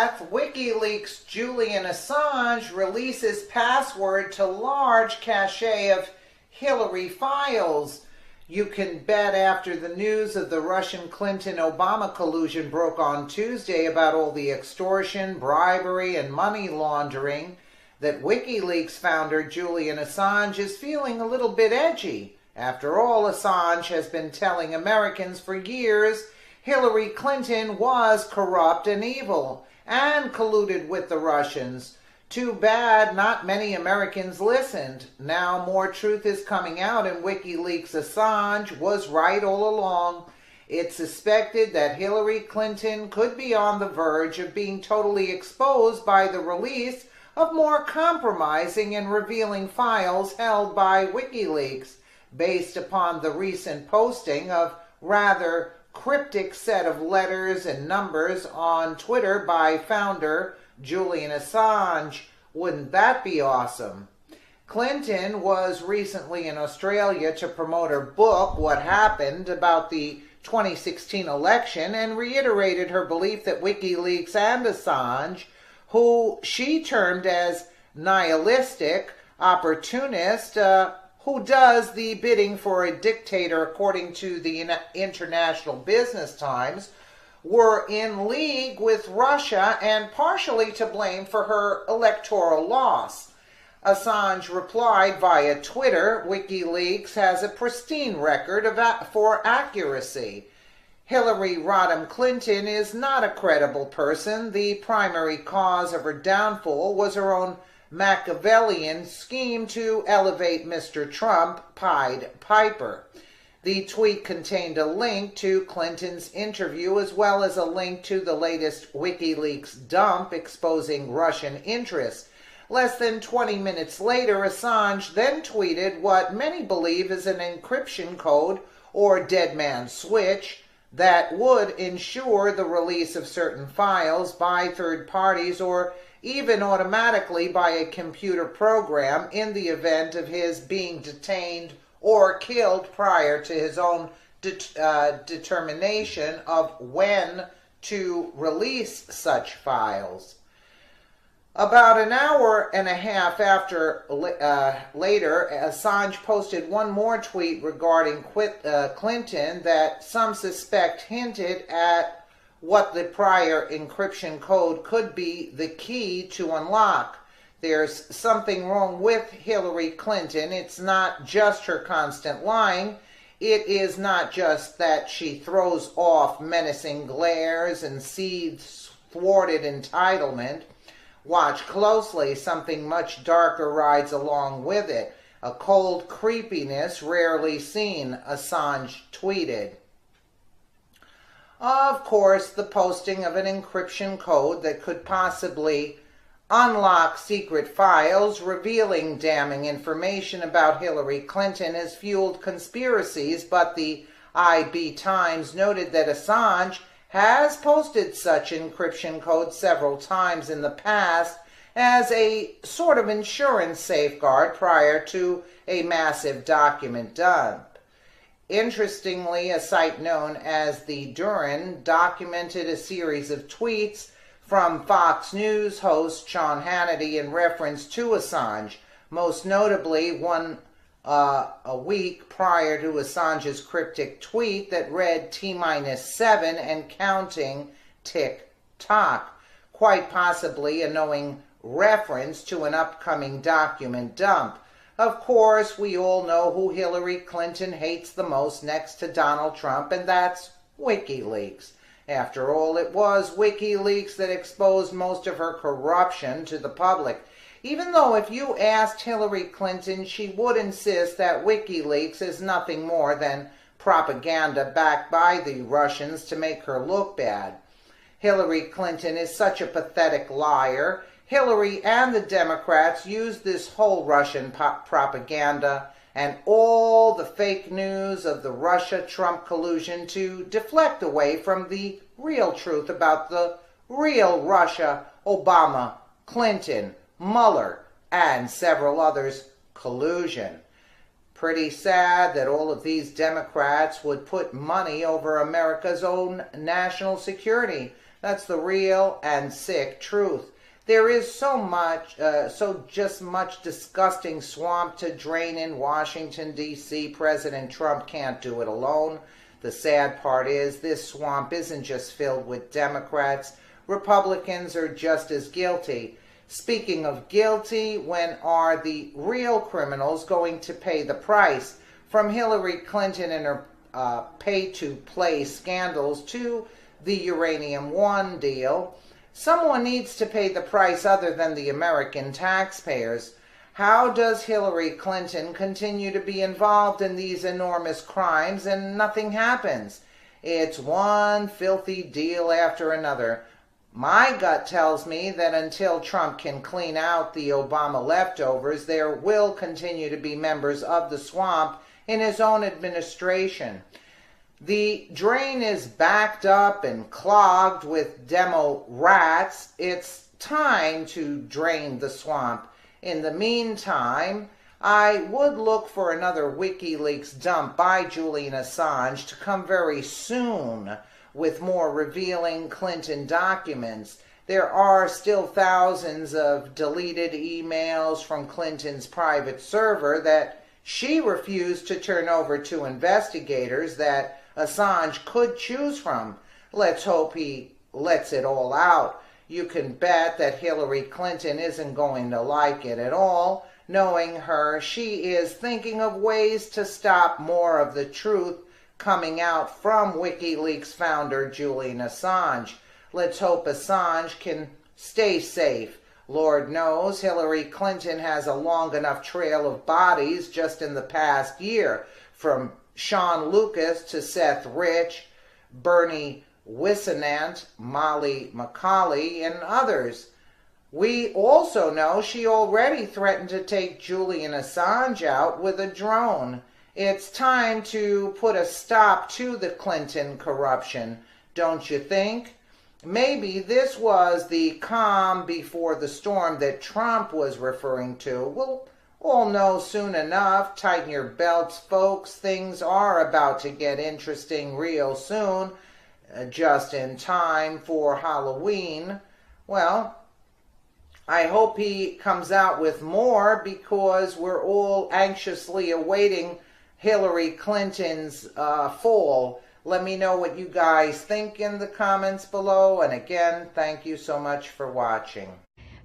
death, WikiLeaks' Julian Assange releases password to large cache of Hillary files. You can bet after the news of the Russian Clinton-Obama collusion broke on Tuesday about all the extortion, bribery, and money laundering that WikiLeaks founder Julian Assange is feeling a little bit edgy. After all, Assange has been telling Americans for years Hillary Clinton was corrupt and evil and colluded with the Russians. Too bad not many Americans listened. Now more truth is coming out, and WikiLeaks' Assange was right all along. It's suspected that Hillary Clinton could be on the verge of being totally exposed by the release of more compromising and revealing files held by WikiLeaks, based upon the recent posting of rather cryptic set of letters and numbers on Twitter by founder Julian Assange. Wouldn't that be awesome? Clinton was recently in Australia to promote her book, What Happened, about the 2016 election, and reiterated her belief that WikiLeaks and Assange, who she termed as nihilistic, opportunist, who does the bidding for a dictator according to the International Business Times, were in league with Russia and partially to blame for her electoral loss. Assange replied via Twitter, WikiLeaks has a pristine record for accuracy. Hillary Rodham Clinton is not a credible person. The primary cause of her downfall was her own Machiavellian scheme to elevate Mr. Trump, Pied Piper. The tweet contained a link to Clinton's interview as well as a link to the latest WikiLeaks dump exposing Russian interests. Less than 20 minutes later, Assange then tweeted what many believe is an encryption code or dead man switch that would ensure the release of certain files by third parties or even automatically by a computer program in the event of his being detained or killed prior to his own determination of when to release such files. About an hour and a half later, Assange posted one more tweet regarding Clinton that some suspect hinted at what the prior encryption code could be the key to unlock. There's something wrong with Hillary Clinton. It's not just her constant lying. It is not just that she throws off menacing glares and seethes thwarted entitlement. Watch closely, something much darker rides along with it. A cold creepiness rarely seen, Assange tweeted. Of course, the posting of an encryption code that could possibly unlock secret files revealing damning information about Hillary Clinton has fueled conspiracies, but the IB Times noted that Assange has posted such encryption codes several times in the past as a sort of insurance safeguard prior to a massive document dump. Interestingly, a site known as the Duran documented a series of tweets from Fox News host Sean Hannity in reference to Assange, most notably one a week prior to Assange's cryptic tweet that read T-7 and counting tick-tock, quite possibly a knowing reference to an upcoming document dump. Of course, we all know who Hillary Clinton hates the most next to Donald Trump, and that's WikiLeaks. After all, it was WikiLeaks that exposed most of her corruption to the public. Even though if you asked Hillary Clinton, she would insist that WikiLeaks is nothing more than propaganda backed by the Russians to make her look bad. Hillary Clinton is such a pathetic liar. Hillary and the Democrats used this whole Russian propaganda and all the fake news of the Russia-Trump collusion to deflect away from the real truth about the real Russia, Obama, Clinton, Mueller, and several others' collusion. Pretty sad that all of these Democrats would put money over America's own national security. That's the real and sick truth. There is so much disgusting swamp to drain in Washington, D.C. President Trump can't do it alone. The sad part is this swamp isn't just filled with Democrats. Republicans are just as guilty. Speaking of guilty, when are the real criminals going to pay the price? From Hillary Clinton and her pay-to-play scandals to the Uranium One deal, someone needs to pay the price other than the American taxpayers. How does Hillary Clinton continue to be involved in these enormous crimes and nothing happens? It's one filthy deal after another. My gut tells me that until Trump can clean out the Obama leftovers, there will continue to be members of the swamp in his own administration. The drain is backed up and clogged with demo rats. It's time to drain the swamp. In the meantime, I would look for another WikiLeaks dump by Julian Assange to come very soon with more revealing Clinton documents. There are still thousands of deleted emails from Clinton's private server that she refused to turn over to investigators that Assange could choose from. Let's hope he lets it all out. You can bet that Hillary Clinton isn't going to like it at all. Knowing her, she is thinking of ways to stop more of the truth coming out from WikiLeaks founder Julian Assange. Let's hope Assange can stay safe. Lord knows Hillary Clinton has a long enough trail of bodies just in the past year, from Sean Lucas to Seth Rich, Bernie Wissenant, Molly McCauley, and others. We also know she already threatened to take Julian Assange out with a drone. It's time to put a stop to the Clinton corruption, don't you think? Maybe this was the calm before the storm that Trump was referring to. We'll all know soon enough. Tighten your belts, folks. Things are about to get interesting real soon, just in time for Halloween. Well, I hope he comes out with more, because we're all anxiously awaiting Hillary Clinton's fall. Let me know what you guys think in the comments below. And again, thank you so much for watching.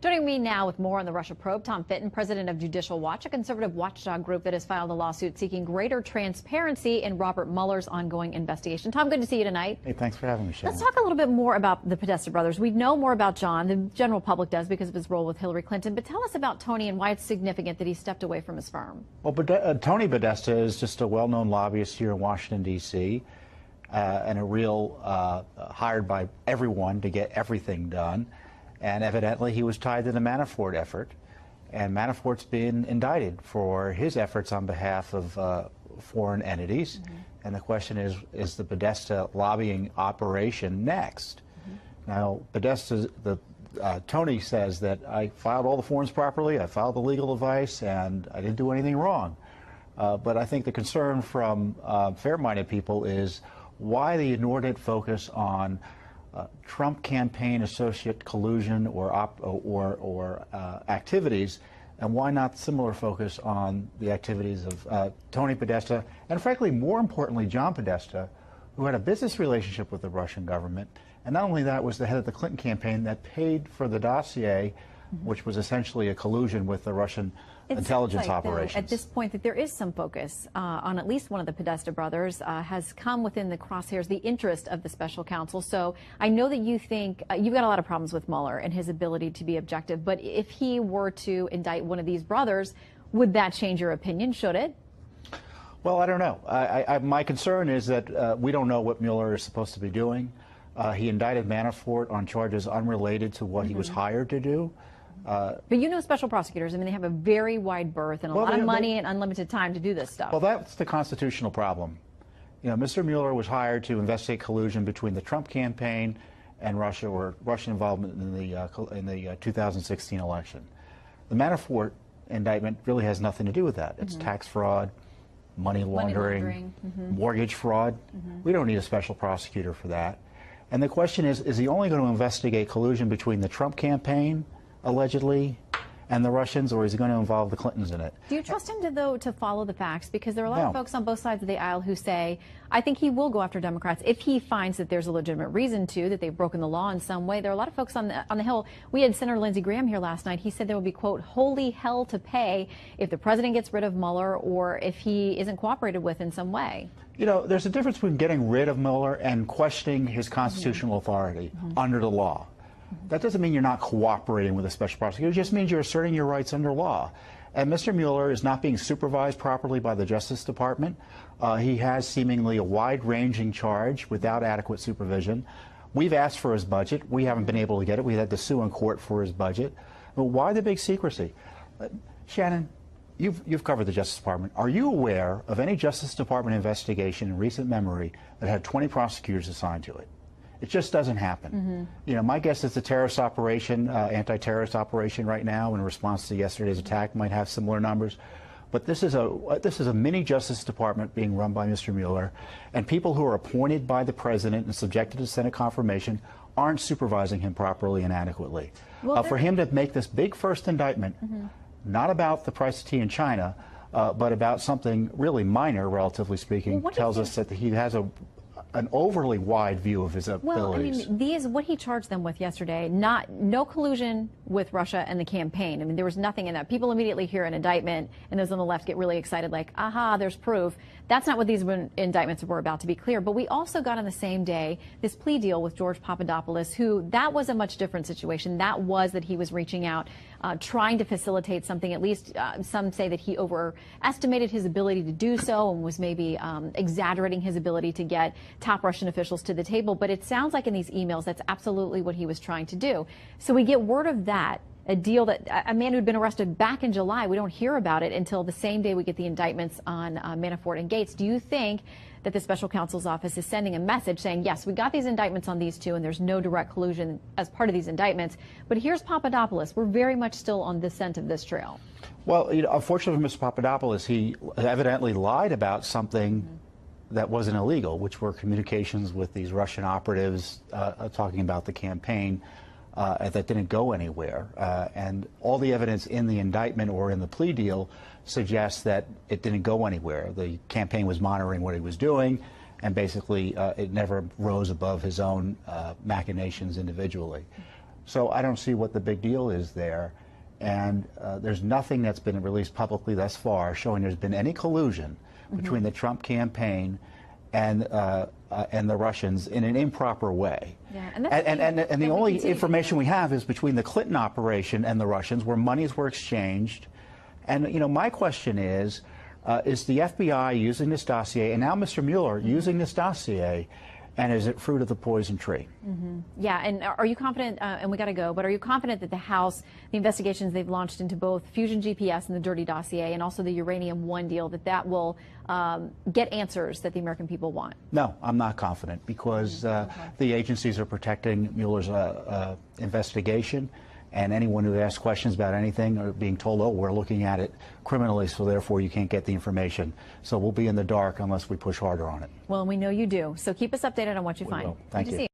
Joining me now with more on the Russia probe, Tom Fitton, president of Judicial Watch, a conservative watchdog group that has filed a lawsuit seeking greater transparency in Robert Mueller's ongoing investigation. Tom, good to see you tonight. Hey, thanks for having me, Shannon. Let's talk a little bit more about the Podesta brothers. We know more about John. The general public does because of his role with Hillary Clinton. But tell us about Tony and why it's significant that he stepped away from his firm. Well, Tony Podesta is just a well-known lobbyist here in Washington, D.C., and a real hired by everyone to get everything done. And evidently he was tied to the Manafort effort. And Manafort's been indicted for his efforts on behalf of foreign entities. Mm-hmm. And the question is the Podesta lobbying operation next? Mm-hmm. Now, Tony says that I filed all the forms properly, I filed the legal advice, and I didn't do anything wrong. But I think the concern from fair-minded people is why the inordinate focus on Trump campaign associate collusion or activities, and why not similar focus on the activities of Tony Podesta, and frankly, more importantly, John Podesta, who had a business relationship with the Russian government, and not only that, was the head of the Clinton campaign that paid for the dossier, which was essentially a collusion with the Russian intelligence operations. At this point, that there is some focus on at least one of the Podesta brothers has come within the crosshairs, the interest of the special counsel. So I know that you think you've got a lot of problems with Mueller and his ability to be objective, but if he were to indict one of these brothers, would that change your opinion? Should it? Well, I don't know. My concern is that we don't know what Mueller is supposed to be doing. He indicted Manafort on charges unrelated to what he was hired to do. But you know special prosecutors, I mean, they have a very wide berth and a lot of money and unlimited time to do this stuff. Well, that's the constitutional problem. You know, Mr. Mueller was hired to investigate collusion between the Trump campaign and Russia, or Russian involvement in the 2016 election. The Manafort indictment really has nothing to do with that. It's tax fraud, money laundering, mortgage fraud. We don't need a special prosecutor for that. And the question is he only going to investigate collusion between the Trump campaign, allegedly, and the Russians, or is he going to involve the Clintons in it? Do you trust him, to follow the facts? Because there are a lot No. of folks on both sides of the aisle who say, I think he will go after Democrats if he finds that there's a legitimate reason to, that they've broken the law in some way. There are a lot of folks on the Hill. We had Senator Lindsey Graham here last night. He said there will be, quote, holy hell to pay if the president gets rid of Mueller or if he isn't cooperated with in some way. You know, there's a difference between getting rid of Mueller and questioning his constitutional authority under the law. That doesn't mean you're not cooperating with a special prosecutor. It just means you're asserting your rights under law. And Mr. Mueller is not being supervised properly by the Justice Department. He has seemingly a wide-ranging charge without adequate supervision. We've asked for his budget. We haven't been able to get it. We had to sue in court for his budget. But why the big secrecy? Shannon, you've covered the Justice Department. Are you aware of any Justice Department investigation in recent memory that had 20 prosecutors assigned to it? It just doesn't happen. You know, my guess is the terrorist operation, anti-terrorist operation right now in response to yesterday's attack might have similar numbers. But this is a mini Justice Department being run by Mr. Mueller, and people who are appointed by the president and subjected to Senate confirmation aren't supervising him properly and adequately. Well, for him to make this big first indictment, not about the price of tea in China, but about something really minor, relatively speaking, tells us that he has an overly wide view of his abilities. Well, I mean, what he charged them with yesterday, no collusion with Russia and the campaign. I mean, there was nothing in that. People immediately hear an indictment, and those on the left get really excited, like, aha, there's proof. That's not what these indictments were about, to be clear. But we also got on the same day this plea deal with George Papadopoulos, who, that was a much different situation. That was that he was reaching out, trying to facilitate something. At least some say that he overestimated his ability to do so and was maybe exaggerating his ability to get top Russian officials to the table. But it sounds like in these emails that's absolutely what he was trying to do. So we get word of that, a deal that a man who'd been arrested back in July, we don't hear about it until the same day we get the indictments on Manafort and Gates. Do you think that the special counsel's office is sending a message saying, yes, we got these indictments on these two and there's no direct collusion as part of these indictments, but here's Papadopoulos. We're very much still on the scent of this trail. Well, you know, unfortunately for Mr. Papadopoulos, he evidently lied about something that wasn't illegal, which were communications with these Russian operatives talking about the campaign that didn't go anywhere. And all the evidence in the indictment or in the plea deal suggests that it didn't go anywhere. The campaign was monitoring what he was doing, and basically it never rose above his own machinations individually. So I don't see what the big deal is there. And there's nothing that's been released publicly thus far showing there's been any collusion between the Trump campaign and the Russians in an improper way. Yeah, and the only information we have is between the Clinton operation and the Russians, where monies were exchanged. And you know, my question is the FBI using this dossier, and now Mr. Mueller using this dossier, and is it fruit of the poison tree? Yeah, and are you confident, and we got to go, but are you confident that the House, the investigations they've launched into both Fusion GPS and the dirty dossier and also the Uranium One deal, that will get answers that the American people want? No, I'm not confident, because the agencies are protecting Mueller's investigation, and anyone who asks questions about anything are being told, oh, we're looking at it criminally, so therefore you can't get the information. So we'll be in the dark unless we push harder on it. Well, and we know you do. So keep us updated on what you find. Will. Thank you.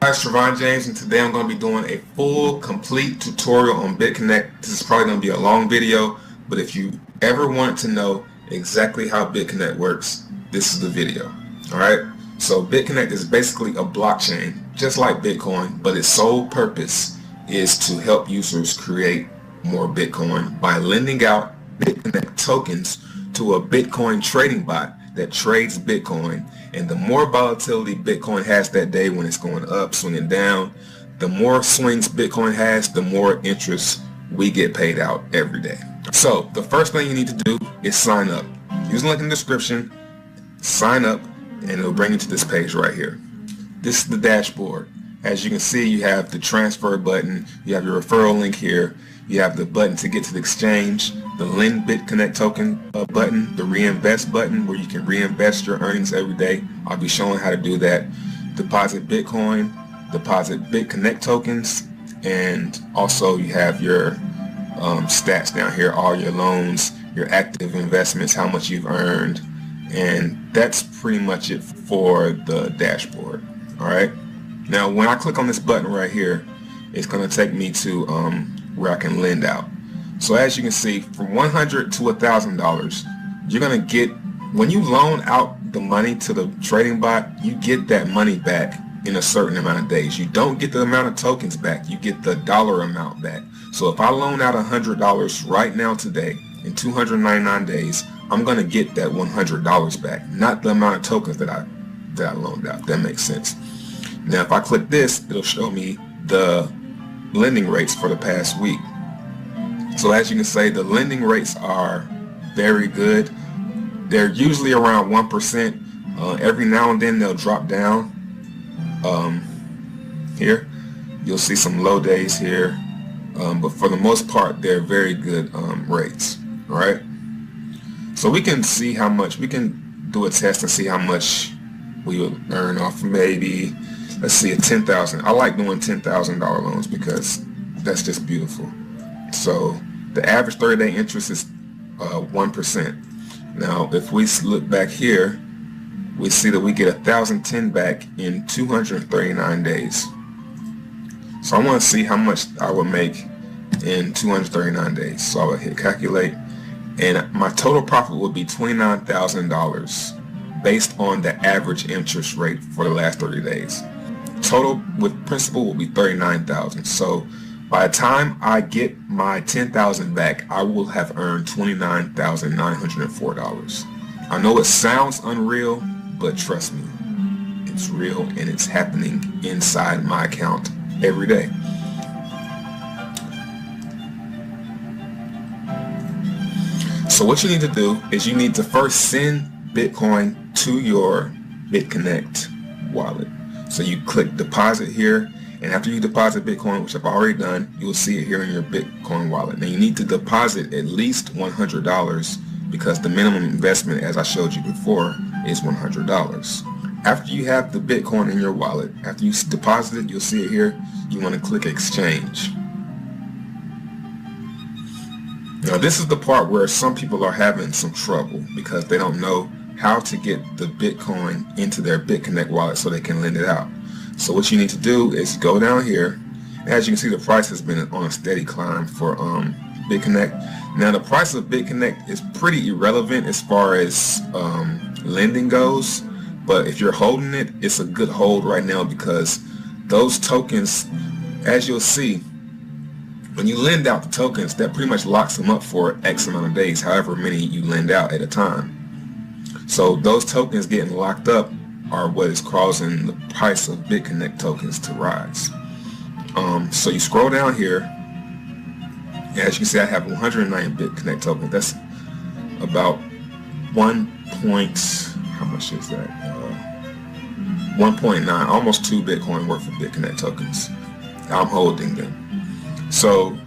Hi, it's Trevon James, and today I'm going to be doing a full, complete tutorial on BitConnect. This is probably going to be a long video, but if you ever want to know exactly how BitConnect works, this is the video. Alright, so BitConnect is basically a blockchain, just like Bitcoin, but its sole purpose is to help users create more Bitcoin by lending out BitConnect tokens to a Bitcoin trading bot that trades Bitcoin. And the more volatility Bitcoin has that day, when it's going up, swinging down, the more swings Bitcoin has, the more interest we get paid out every day. So the first thing you need to do is sign up. Use the link in the description, sign up, and it'll bring you to this page right here. This is the dashboard. As you can see, you have the transfer button, you have your referral link here, you have the button to get to the exchange, the lend BitConnect token button, the reinvest button where you can reinvest your earnings every day. I'll be showing how to do that. Deposit Bitcoin, deposit BitConnect tokens, and also you have your stats down here, all your loans, your active investments, how much you've earned, and that's pretty much it for the dashboard. All right. Now, when I click on this button right here, it's going to take me to where I can lend out. So as you can see, from $100 to $1,000, you're going to get, when you loan out the money to the trading bot, you get that money back in a certain amount of days. You don't get the amount of tokens back, you get the dollar amount back. So if I loan out $100 right now today, in 299 days, I'm going to get that $100 back, not the amount of tokens that I loaned out. That makes sense. Now if I click this, it'll show me the lending rates for the past week. So as you can see, the lending rates are very good. They're usually around 1%. Every now and then they'll drop down. Here you'll see some low days here, but for the most part they're very good rates. All right, so we can see how much, we can do a test and see how much we would earn off, maybe, let's see, a $10,000. I like doing $10,000 loans because that's just beautiful. So the average 30-day interest is 1%. Now if we look back here, we see that we get 1,010 back in 239 days. So I want to see how much I would make in 239 days. So I would hit calculate, and my total profit would be $29,000 based on the average interest rate for the last 30 days. Total with principal will be $39,000. So by the time I get my $10,000 back, I will have earned $29,904. I know it sounds unreal, but trust me, it's real and it's happening inside my account every day. So what you need to do is you need to first send Bitcoin to your BitConnect wallet. So you click deposit here, and after you deposit Bitcoin, which I've already done, you will see it here in your Bitcoin wallet. Now you need to deposit at least $100 because the minimum investment, as I showed you before, is $100. After you have the Bitcoin in your wallet, after you deposit it, you'll see it here, you want to click exchange. Now this is the part where some people are having some trouble because they don't know how to get the Bitcoin into their BitConnect wallet so they can lend it out. So what you need to do is go down here. As you can see, the price has been on a steady climb for BitConnect. Now the price of BitConnect is pretty irrelevant as far as lending goes, but if you're holding it, it's a good hold right now because those tokens, as you'll see, when you lend out the tokens, that pretty much locks them up for X amount of days, however many you lend out at a time. So those tokens getting locked up are what is causing the price of BitConnect tokens to rise. So you scroll down here, as you can see, I have 109 BitConnect tokens. That's about 1.9, almost 2 Bitcoin worth of BitConnect tokens. I'm holding them. So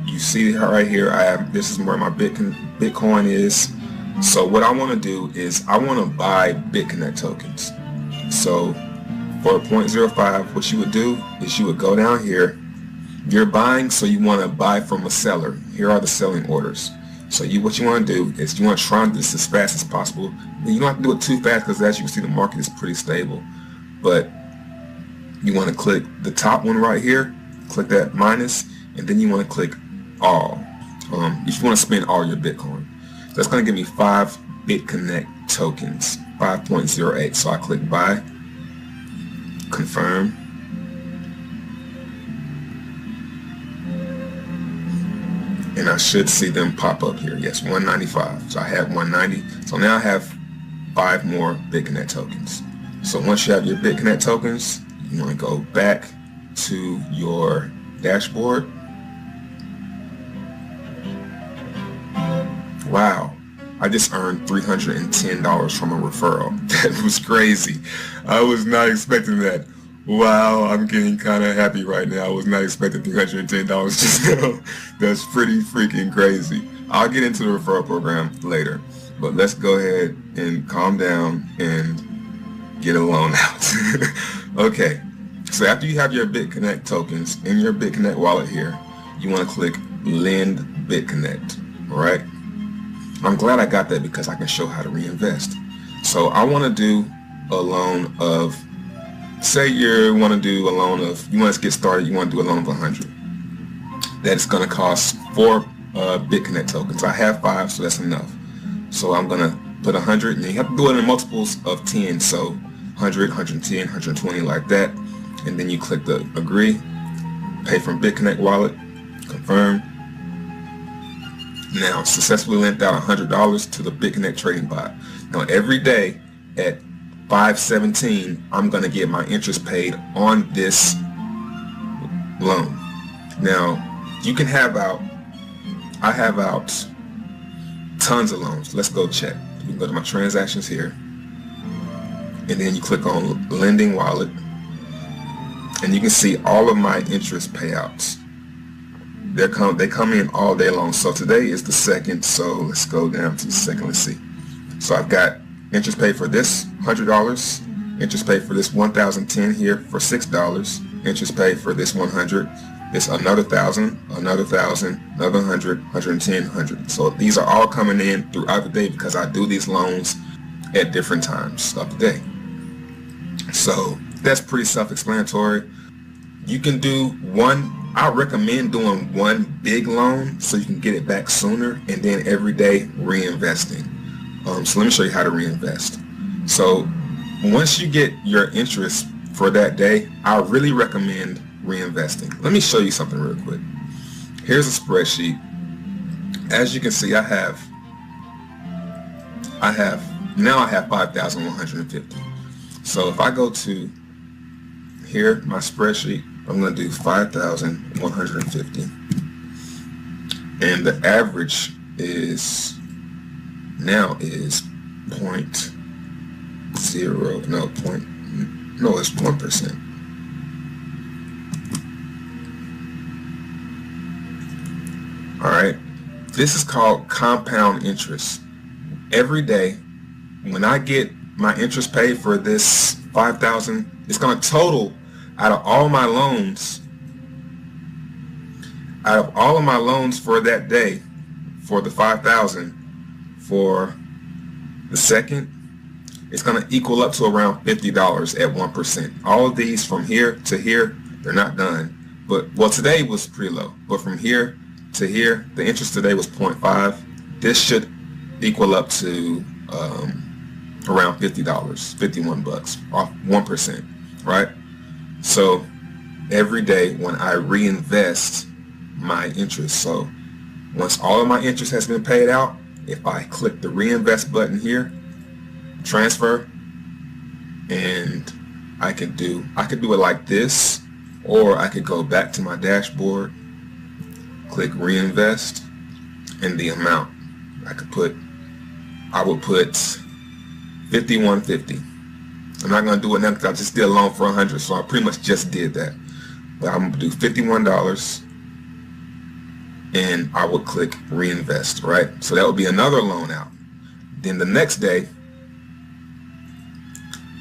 you see right here, this is where my Bitcoin is. So what I want to do is I want to buy BitConnect tokens. So for 0.05, what you would do is you would go down here. You're buying, so you want to buy from a seller. Here are the selling orders. So what you want to do is you want to try this as fast as possible. You don't have to do it too fast because as you can see, the market is pretty stable. But you want to click the top one right here, click that minus, and then you want to click all. You just want to spend all your Bitcoin. So that's going to give me 5 BitConnect tokens, 5.08. So I click buy, confirm, and I should see them pop up here. Yes, 195. So I have 190. So now I have 5 more BitConnect tokens. So once you have your BitConnect tokens, you want to go back to your dashboard. Wow, I just earned $310 from a referral. That was crazy. I was not expecting that. Wow, I'm getting kind of happy right now. I was not expecting $310 just now. That's pretty freaking crazy. I'll get into the referral program later, but let's go ahead and calm down and get a loan out. Okay, so after you have your BitConnect tokens in your BitConnect wallet here, you want to click Lend BitConnect. All right. I'm glad I got that because I can show how to reinvest. So I want to do a loan of, say you want to do a loan of, you want to get started, you want to do a loan of 100. That's going to cost 4 BitConnect tokens. I have 5, so that's enough. So I'm going to put 100, and you have to do it in multiples of 10. So 100, 110, 120, like that. And then you click the agree, pay from BitConnect wallet, confirm. Now, successfully lent out $100 to the BitConnect trading bot. Now, every day at 5:17, I'm going to get my interest paid on this loan. Now, you can have out, I have out tons of loans. Let's go check. You can go to my transactions here, and then you click on lending wallet, and you can see all of my interest payouts. They come in all day long. So today is the 2nd, so let's go down to the 2nd. Let's see. So I've got interest paid for this $100, interest paid for this 1,010 here for $6, interest paid for this 100, this another 1,000, another 1,000, another 100, 110, 100. So these are all coming in throughout the day because I do these loans at different times of the day. So that's pretty self-explanatory. You can do one. I recommend doing one big loan so you can get it back sooner, and then every day reinvesting. So let me show you how to reinvest. So once you get your interest for that day, I really recommend reinvesting. Let me show you something real quick. Here's a spreadsheet. As you can see, I have 5,150. So if I go to here, my spreadsheet, I'm going to do 5,150, and the average is now is it's 1%. All right, this is called compound interest. Every day when I get my interest paid for this 5,000, it's going to total out of all my loans, for that day, for the 5,000, for the 2nd, it's going to equal up to around $50 at 1%. All of these from here to here, they're not done. But, well, today was pretty low. But from here to here, the interest today was 0.5. This should equal up to around $50, 51 bucks off 1%, right? So every day when I reinvest my interest, so once all of my interest has been paid out, if I click the reinvest button here, transfer, and I could do it like this, or I could go back to my dashboard, click reinvest, and the amount I would put 51.50. I'm not going to do it now because I just did a loan for 100, so I pretty much just did that. But I'm going to do $51, and I will click reinvest, right? So that would be another loan out. Then the next day,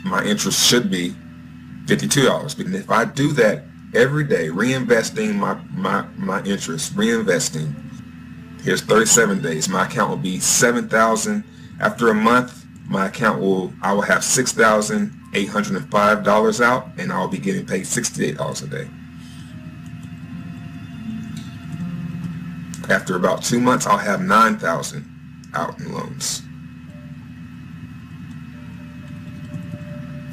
my interest should be $52. Because if I do that every day, reinvesting my interest, reinvesting, here's 37 days. My account will be $7,000. After a month, my account I will have $6,805 out, and I'll be getting paid $68 a day. After about 2 months, I'll have $9,000 out in loans.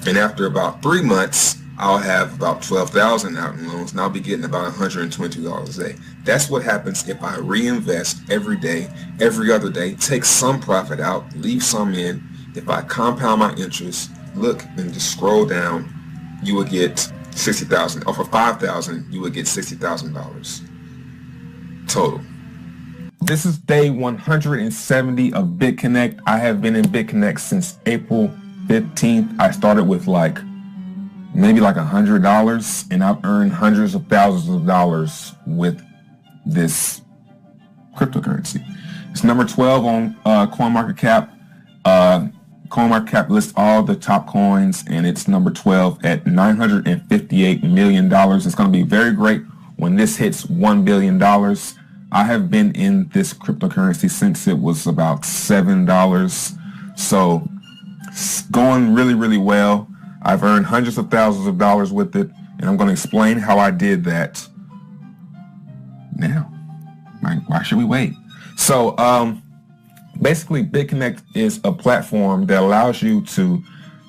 And after about 3 months, I'll have about $12,000 out in loans, and I'll be getting about $122 a day. That's what happens if I reinvest every day, every other day, take some profit out, leave some in. If I compound my interest, look and just scroll down, you will get $60,000. Or for $5,000, you will get $60,000 total. This is day 170 of BitConnect. I have been in BitConnect since April 15th. I started with maybe $100, and I've earned hundreds of thousands of dollars with this cryptocurrency. It's number 12 on CoinMarketCap. CoinMarketCap lists all the top coins, and it's number 12 at $958 million. It's going to be very great when this hits $1 billion. I have been in this cryptocurrency since it was about $7. So it's going really, really well. I've earned hundreds of thousands of dollars with it, and I'm going to explain how I did that now. Why should we wait? So basically, BitConnect is a platform that allows you to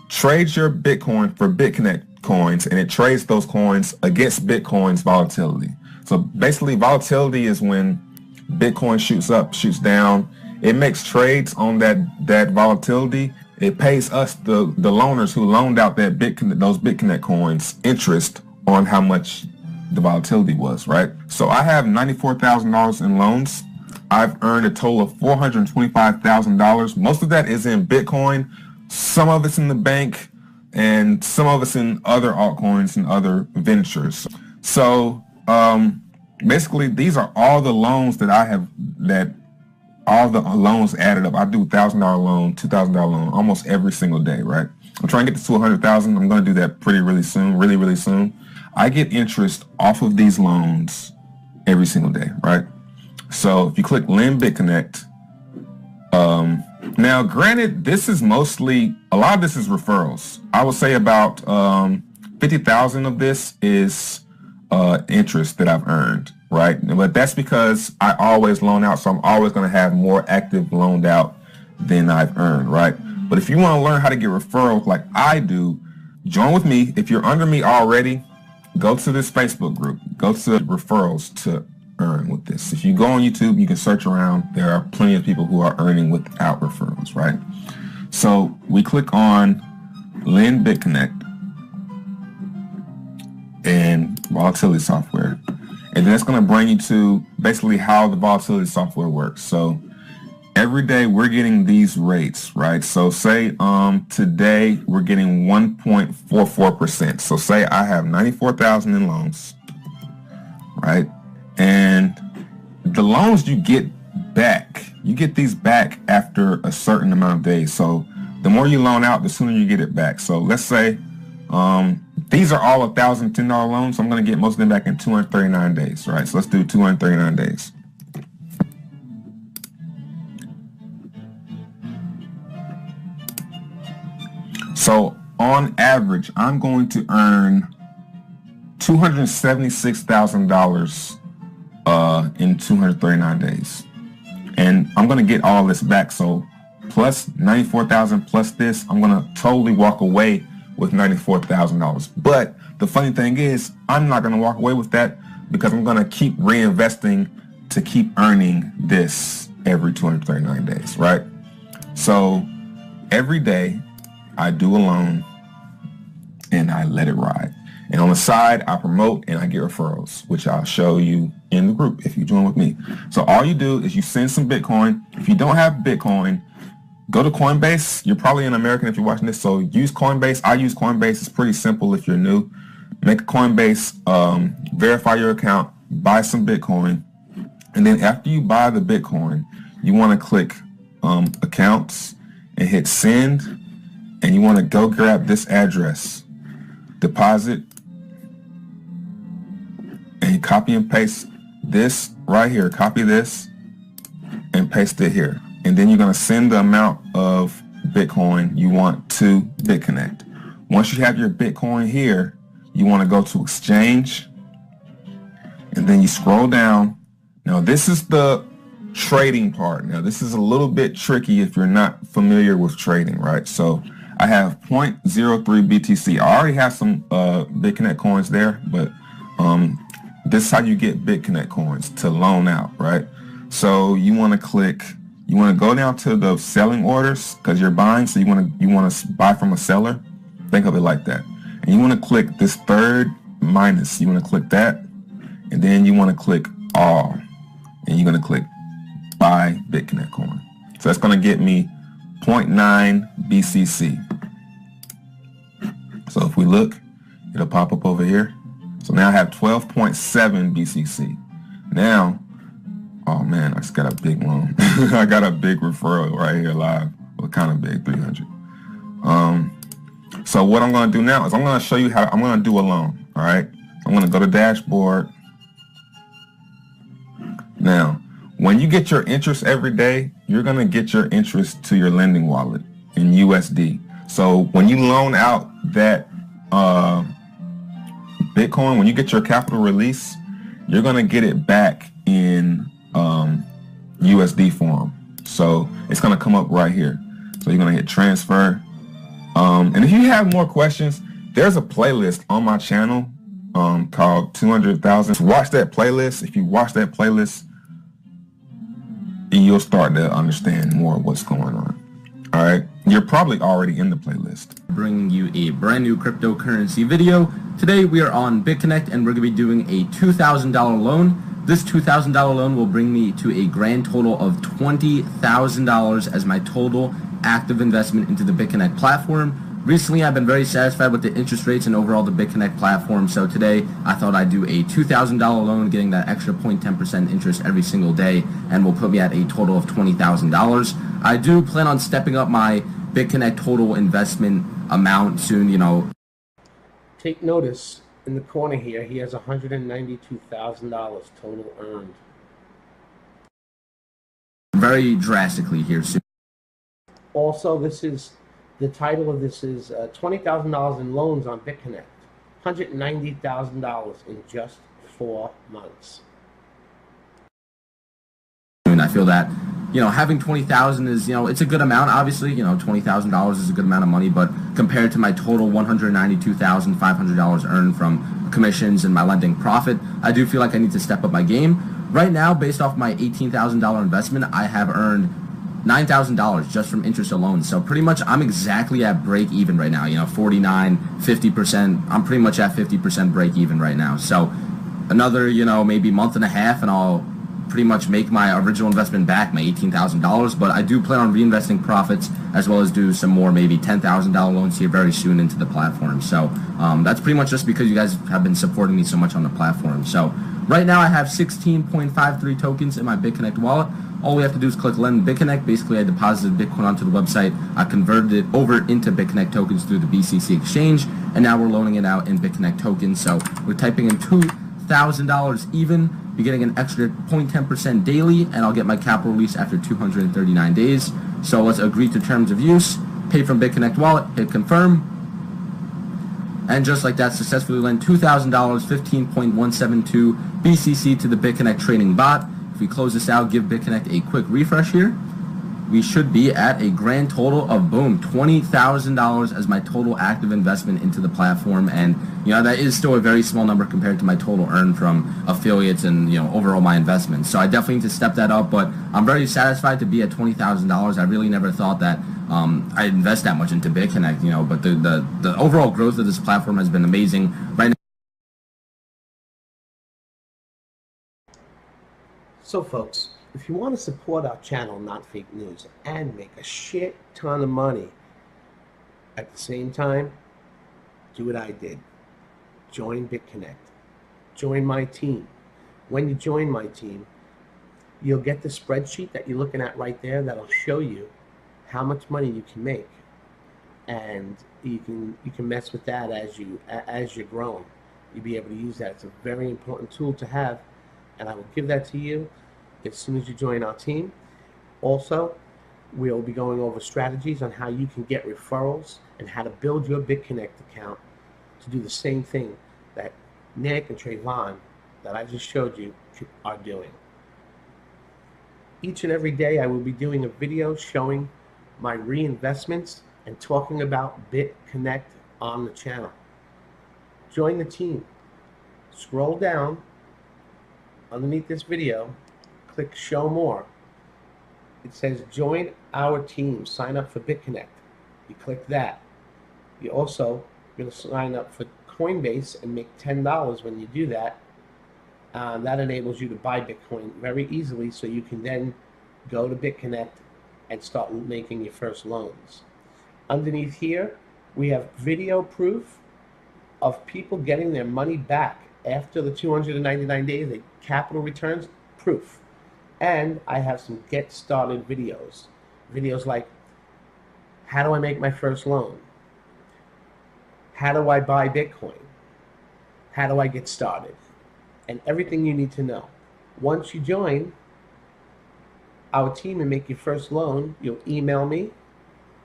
trade your Bitcoin for BitConnect coins, and it trades those coins against Bitcoin's volatility. So basically, volatility is when Bitcoin shoots up, shoots down. It makes trades on that volatility. It pays us, the loaners who loaned out those BitConnect coins, interest on how much the volatility was, right? So I have $94,000 in loans. I've earned a total of $425,000. Most of that is in Bitcoin. Some of it's in the bank, and some of it's in other altcoins and other ventures. So basically, these are all the loans that I have, all the loans added up. I do $1,000 loan, $2,000 loan almost every single day, right? I'm trying to get to 200,000. I'm going to do that really soon, really soon. I get interest off of these loans every single day, right? So if you click Lend BitConnect, now granted, this is mostly, a lot of this is referrals. I would say about 50,000 of this is interest that I've earned, right? But that's because I always loan out, so I'm always going to have more active loaned out than I've earned, right? But if you want to learn how to get referrals like I do, join with me. If you're under me already, go to this Facebook group, go to referrals to earn with this. If you go on YouTube, you can search around. There are plenty of people who are earning without referrals, right? So we click on Lend BitConnect and volatility software. And then it's going to bring you to basically how the volatility software works. So every day we're getting these rates, right? So say today we're getting 1.44%. So say I have 94,000 in loans, right? And the loans you get these back after a certain amount of days. So the more you loan out, the sooner you get it back. So let's say these are all $1,010 loans. So I'm going to get most of them back in 239 days, right? So let's do 239 days. So on average, I'm going to earn $276,000 in 239 days. And I'm going to get all this back. So plus 94,000 plus this, I'm going to totally walk away with $94,000. But the funny thing is, I'm not going to walk away with that because I'm going to keep reinvesting to keep earning this every 239 days, right? So every day I do a loan and I let it ride. And on the side, I promote and I get referrals, which I'll show you in the group if you join with me. So all you do is you send some Bitcoin. If you don't have Bitcoin, go to Coinbase. You're probably an American if you're watching this, so use Coinbase. I use Coinbase. It's pretty simple if you're new. Make a Coinbase, verify your account, buy some Bitcoin, and then after you buy the Bitcoin, you want to click accounts and hit send, and you want to go grab this address, deposit, and you copy and paste this right here. Copy this and paste it here. And then you're going to send the amount of Bitcoin you want to BitConnect. Once you have your Bitcoin here, you want to go to exchange, and then you scroll down. Now this is the trading part. Now this is a little bit tricky if you're not familiar with trading, right? So I have 0.03 BTC. I already have some BitConnect coins there, but this is how you get BitConnect coins to loan out, right? So you want to click, you want to go down to the selling orders because you're buying, so you want to buy from a seller. Think of it like that. And you want to click this third minus. You want to click that, and then you want to click all, and you're going to click buy BitConnect coin. So that's going to get me 0.9 BCC. So if we look, it'll pop up over here. So now I have 12.7 BCC. Now, oh man, I just got a big loan. I got a big referral right here live. Well, kind of big, 300. So what I'm going to do now is I'm going to show you how I'm going to do a loan. All right. I'm going to go to dashboard. Now, when you get your interest every day, you're going to get your interest to your lending wallet in USD. So when you loan out that Bitcoin, when you get your capital release, you're going to get it back in USD form. So it's going to come up right here. So you're going to hit transfer. And if you have more questions, there's a playlist on my channel called 200,000. Watch that playlist. If you watch that playlist, you'll start to understand more of what's going on. All right, you're probably already in the playlist. Bringing you a brand new cryptocurrency video. Today we are on BitConnect and we're going to be doing a $2,000 loan. This $2,000 loan will bring me to a grand total of $20,000 as my total active investment into the BitConnect platform. Recently, I've been very satisfied with the interest rates and overall the BitConnect platform, so today I thought I'd do a $2,000 loan, getting that extra 0.10% interest every single day, and will put me at a total of $20,000. I do plan on stepping up my BitConnect total investment amount soon, you know. Take notice, in the corner here, he has $192,000 total earned. Very drastically here soon. Also, the title of this is $20,000 in loans on BitConnect. $190,000 in just 4 months. And I feel that, you know, having 20,000 is, you know, it's a good amount. Obviously, you know, $20,000 is a good amount of money, but compared to my total $192,500 earned from commissions and my lending profit, I do feel like I need to step up my game. Right now, based off my $18,000 investment, I have earned $9,000 just from interest alone. So pretty much I'm exactly at break even right now, you know, 49, 50%. I'm pretty much at 50% break even right now. So another, you know, maybe month and a half and I'll pretty much make my original investment back, my $18,000. But I do plan on reinvesting profits as well as do some more maybe $10,000 loans here very soon into the platform. So that's pretty much just because you guys have been supporting me so much on the platform. So right now I have 16.53 tokens in my BitConnect wallet. All we have to do is click Lend BitConnect. Basically, I deposited Bitcoin onto the website. I converted it over into BitConnect tokens through the BCC exchange, and now we're loaning it out in BitConnect tokens. So we're typing in $2,000 even. You're getting an extra 0.10% daily, and I'll get my capital release after 239 days. So let's agree to terms of use. Pay from BitConnect wallet. Hit confirm. And just like that, successfully lend $2,000, 15.172 BCC to the BitConnect trading bot. If we close this out, give BitConnect a quick refresh here, we should be at a grand total of, boom, $20,000 as my total active investment into the platform. And, you know, that is still a very small number compared to my total earned from affiliates and, you know, overall my investments. So I definitely need to step that up, but I'm very satisfied to be at $20,000. I really never thought that I'd invest that much into BitConnect, you know, but the overall growth of this platform has been amazing. Right now, So folks, if you want to support our channel, Not Fake News, and make a shit ton of money at the same time, do what I did. Join BitConnect. Join my team. When you join my team, you'll get the spreadsheet that you're looking at right there that'll show you how much money you can make. And you can mess with that as you're growing. You'll be able to use that. It's a very important tool to have. And I will give that to you as soon as you join our team. Also, we'll be going over strategies on how you can get referrals and how to build your BitConnect account to do the same thing that Nick and Trayvon that I just showed you are doing. Each and every day I will be doing a video showing my reinvestments and talking about BitConnect on the channel. Join the team. Scroll down underneath this video, click show more. It says join our team, sign up for BitConnect. You click that. You also going to sign up for Coinbase and make $10 when you do that. That enables you to buy Bitcoin very easily, so you can then go to BitConnect and start making your first loans. Underneath here, we have video proof of people getting their money back after the 299 days, the capital returns, proof. And I have some get started videos. Videos like, how do I make my first loan? How do I buy Bitcoin? How do I get started? And everything you need to know. Once you join our team and make your first loan, you'll email me,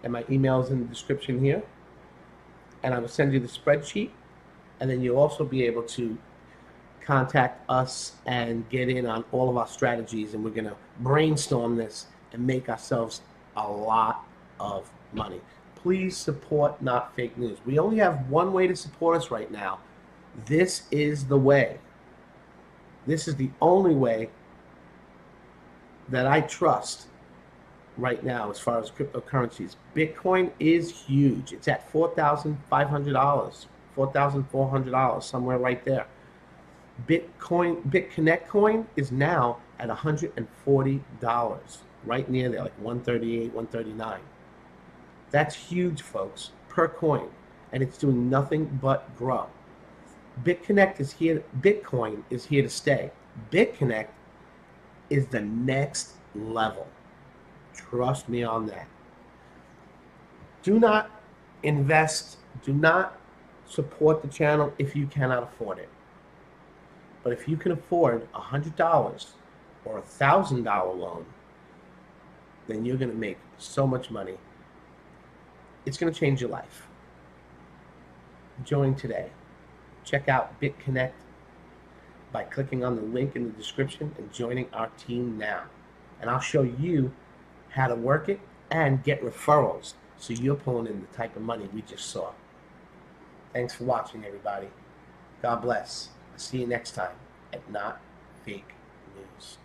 and my email is in the description here, and I will send you the spreadsheet, and then you'll also be able to contact us and get in on all of our strategies, and we're going to brainstorm this and make ourselves a lot of money. Please support Not Fake News. We only have one way to support us right now. This is the way. This is the only way that I trust right now as far as cryptocurrencies. Bitcoin is huge. It's at $4,500, $4,400, somewhere right there. BitConnect coin is now at $140, right near there, like 138, 139. That's huge, folks, per coin, and it's doing nothing but grow. BitConnect is here. Bitcoin is here to stay. BitConnect is the next level. Trust me on that. Do not invest, do not support the channel if you cannot afford it. But if you can afford $100 or $1,000 loan, then you're going to make so much money. It's going to change your life. Join today. Check out BitConnect by clicking on the link in the description and joining our team now. And I'll show you how to work it and get referrals so you're pulling in the type of money we just saw. Thanks for watching, everybody. God bless. I'll see you next time at Not Fake News.